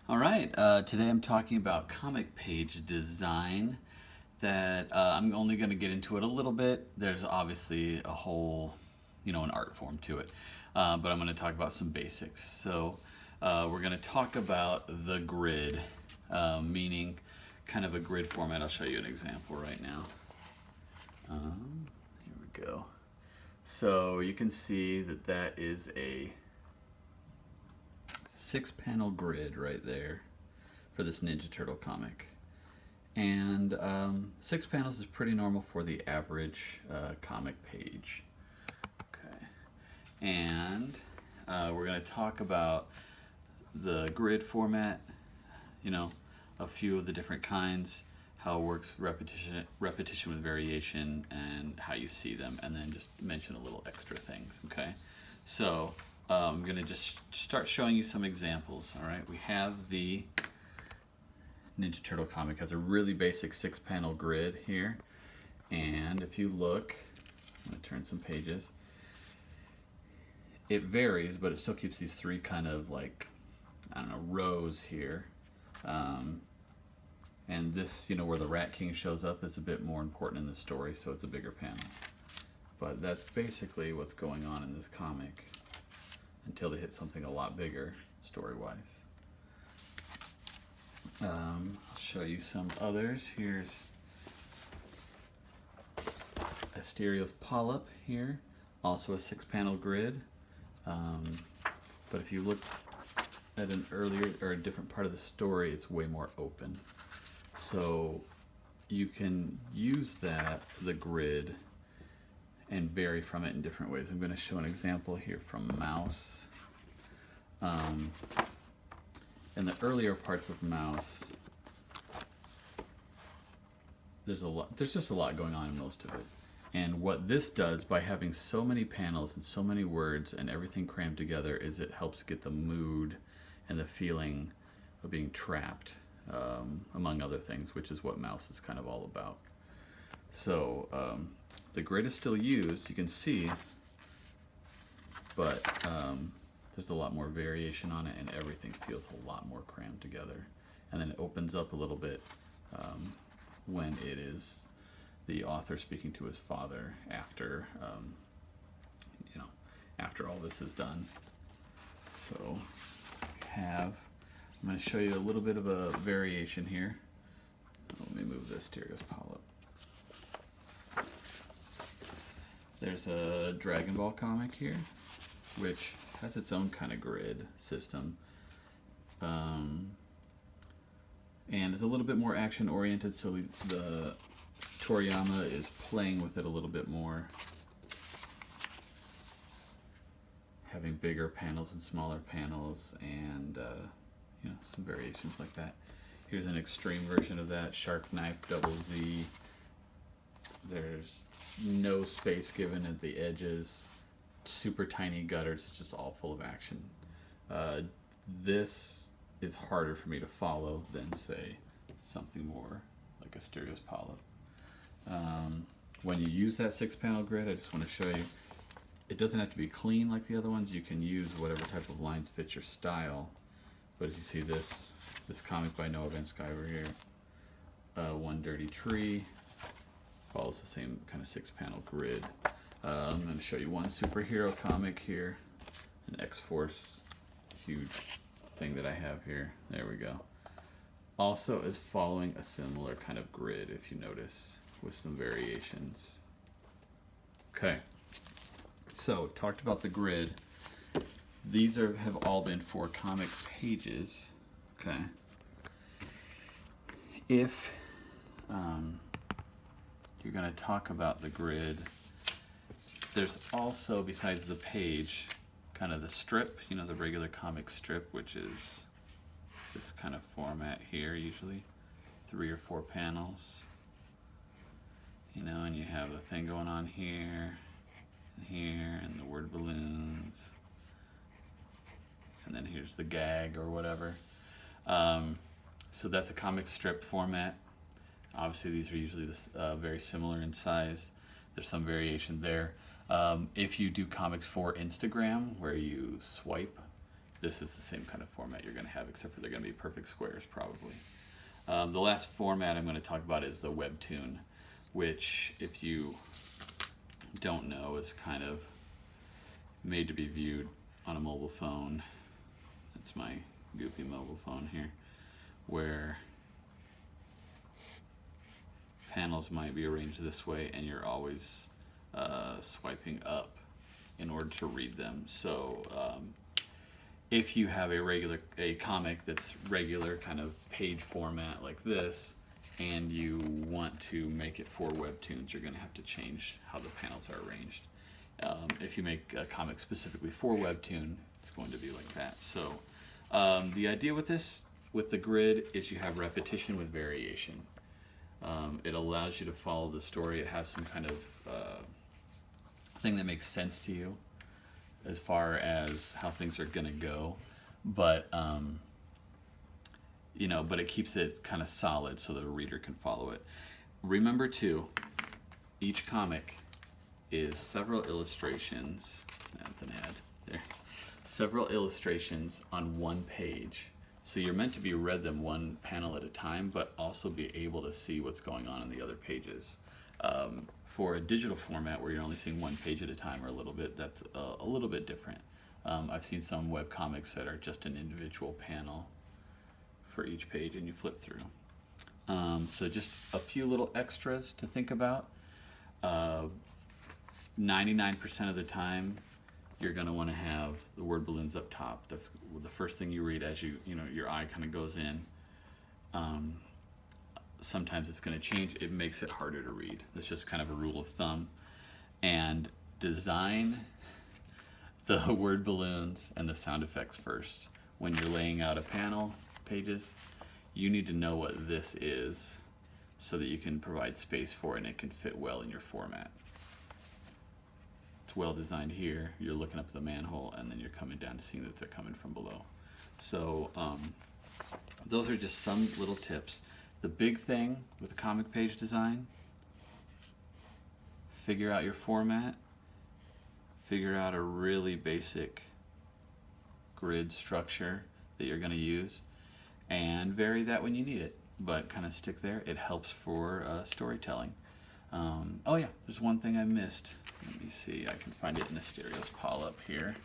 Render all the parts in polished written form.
All right, today I'm talking about comic page design that I'm only going to get into it a little bit. There's obviously a whole, an art form to it, but I'm going to talk about some basics. So we're going to talk about the grid, meaning kind of a grid format. I'll show you an example right now. Here we go. So you can see that that is a 6-panel grid right there for this Ninja Turtle comic. And 6 panels is pretty normal for the average comic page. Okay. And we're going to talk about the grid format, a few of the different kinds, how it works, repetition with variation, and how you see them, and then just mention a little extra things, okay? So I'm going to just start showing you some examples, all right? We have the Ninja Turtle comic, has a really basic 6-panel grid here, and if you look, I'm going to turn some pages, it varies, but it still keeps these three kind of like, rows here. And this, where the Rat King shows up is a bit more important in the story, so it's a bigger panel. But that's basically what's going on in this comic until they hit something a lot bigger story-wise. I'll show you some others. Here's Asterios Polyp here, also a 6-panel grid. But if you look at an earlier or a different part of the story, it's way more open. So you can use the grid, and vary from it in different ways. I'm going to show an example here from Mouse. In the earlier parts of Mouse, there's just a lot going on in most of it. And what this does, by having so many panels and so many words and everything crammed together, is it helps get the mood and the feeling of being trapped, among other things, which is what Mouse is kind of all about. So the grid is still used, you can see, but there's a lot more variation on it, and everything feels a lot more crammed together. And then it opens up a little bit when it is the author speaking to his father after, after all this is done. So I'm going to show you a little bit of a variation here. Let me move this Asterios Polyp. There's a Dragon Ball comic here, which has its own kind of grid system. And it's a little bit more action oriented, so the Toriyama is playing with it a little bit more, having bigger panels and smaller panels, and some variations like that. Here's an extreme version of that, Shark Knife Double Z. There's no space given at the edges, super tiny gutters, it's just all full of action. This is harder for me to follow than, say, something more like Asterios Polyp. When you use that 6-panel grid, I just want to show you, it doesn't have to be clean like the other ones. You can use whatever type of lines fit your style. But as you see, this comic by Noah Van Sciver here, One Dirty Tree, follows the same kind of 6-panel grid. I'm going to show you one superhero comic here, an X-Force, huge thing that I have here. There we go. Also is following a similar kind of grid, if you notice, with some variations. Okay, so talked about the grid. These have all been for comic pages. Okay. If you're going to talk about the grid, there's also, besides the page, kind of the strip, the regular comic strip, which is this kind of format here, usually 3 or 4 panels. And you have the thing going on here, and here, and the word balloons. And then here's the gag or whatever. So that's a comic strip format. Obviously these are usually very similar in size. There's some variation there. If you do comics for Instagram, where you swipe this is the same kind of format you're going to have, except for they're going to be perfect squares probably. The last format I'm going to talk about is the Webtoon, which, if you don't know, is kind of made to be viewed on a mobile phone. That's my goofy mobile phone here, where panels might be arranged this way, and you're always swiping up in order to read them. So if you have a comic that's regular kind of page format like this, and you want to make it for Webtoons, you're going to have to change how the panels are arranged. If you make a comic specifically for Webtoon, it's going to be like that. So the idea with this, with the grid, is you have repetition with variation. It allows you to follow the story. It has some kind of thing that makes sense to you as far as how things are going to go, but but it keeps it kind of solid so that a reader can follow it. Remember too, each comic is several illustrations. That's an ad there. Several illustrations on one page. So you're meant to be read them one panel at a time, but also be able to see what's going on in the other pages. For a digital format where you're only seeing one page at a time or a little bit, that's a little bit different. I've seen some web comics that are just an individual panel for each page and you flip through. So just a few little extras to think about. 99% of the time, you're going to want to have the word balloons up top. That's the first thing you read as your eye kind of goes in. Sometimes it's going to change. It makes it harder to read. That's just kind of a rule of thumb. And design the word balloons and the sound effects first. When you're laying out a panel, pages, you need to know what this is so that you can provide space for it and it can fit well in your format. It's well designed here. You're looking up the manhole and then you're coming down to seeing that they're coming from below. So those are just some little tips. The big thing with the comic page design, figure out your format, figure out a really basic grid structure that you're going to use, and vary that when you need it, but kind of stick there. It helps for storytelling. Oh yeah, there's one thing I missed. Let me see, I can find it in the Asterios Polyp here.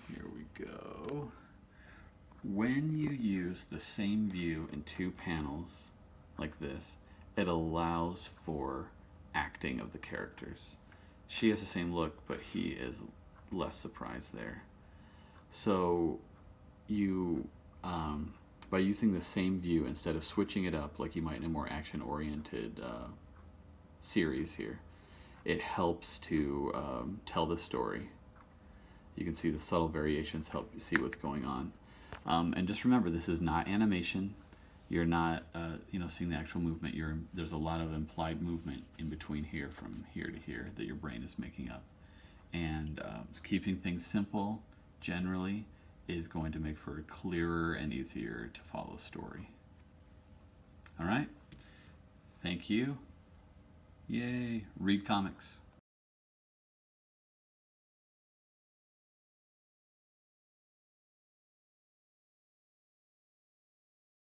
Here we go. When you use the same view in two panels like this, it allows for acting of the characters. She has the same look, but he is less surprised there. So you, by using the same view instead of switching it up like you might in a more action-oriented series here, it helps to tell the story. You can see the subtle variations help you see what's going on. And just remember, this is not animation. You're not, seeing the actual movement. There's a lot of implied movement in between here, from here to here, that your brain is making up. And keeping things simple, generally, is going to make for a clearer and easier to follow story. All right? Thank you. Yay. Read comics.